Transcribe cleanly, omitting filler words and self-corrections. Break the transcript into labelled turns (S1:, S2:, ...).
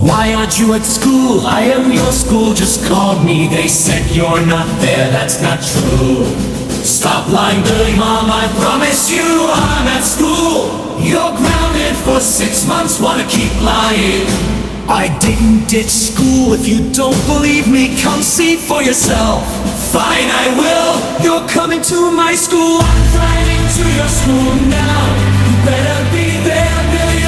S1: Why aren't you at school? I am your school, just called me. They said you're not there, that's not true. Stop lying, Billy Mom, I promise you I'm at school. You're grounded for 6 months, wanna keep lying. I didn't ditch school. If you don't believe me, come see for yourself. Fine, I will. You're coming to my school. I'm driving to your school now. You better be there, Billy.